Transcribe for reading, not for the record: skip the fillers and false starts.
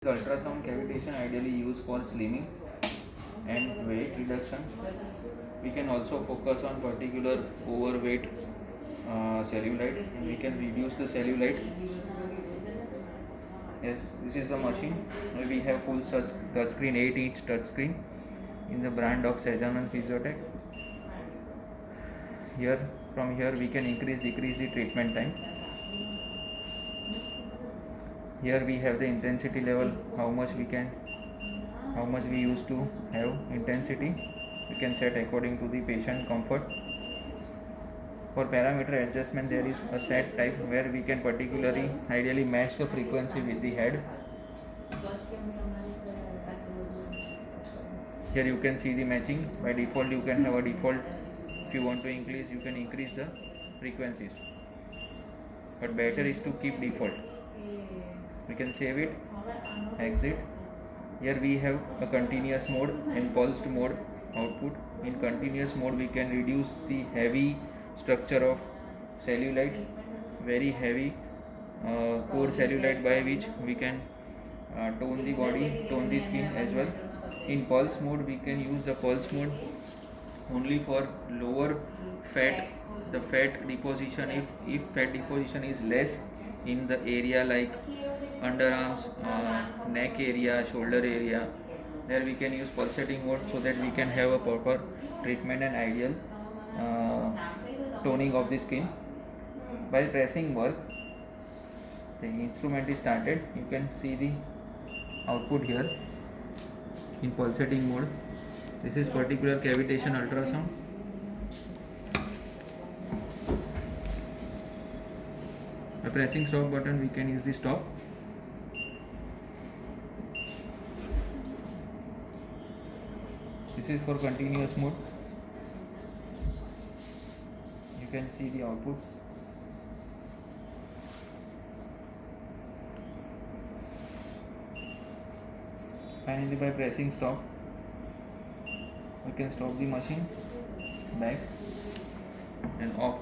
Ultrasound cavitation ideally used for slimming and weight reduction. We can also focus on particular overweight cellulite, and we can reduce the cellulite. Yes, this is the machine. We have full touchscreen, 8-inch touchscreen in the brand of Sejanand Physiotech. From here we can decrease the treatment time. Here we have the intensity level, how much we used to have intensity. We can set according to the patient comfort. For parameter adjustment, there is a set type where we can particularly ideally match the frequency with the head. Here you can see the matching. By default you can have a default. If you want to increase, you can increase the frequencies, but better is to keep default. We can save it, exit. Here we have a continuous mode and pulsed mode output. In continuous mode we can reduce the heavy structure of cellulite, very heavy core cellulite, by which we can tone the body, tone the skin as well. In pulse mode we can use the pulse mode only for lower fat, the fat deposition. If fat deposition is less in the area like underarms, neck area, shoulder area, there we can use pulsating mode so that we can have a proper treatment and ideal toning of the skin. By pressing work, the instrument is started. You can see the output here in pulsating mode. This is particular cavitation ultrasound. By pressing stop button we can use the stop. This is for continuous mode. You can see the output. Finally, by pressing stop, we can stop the machine, back and off.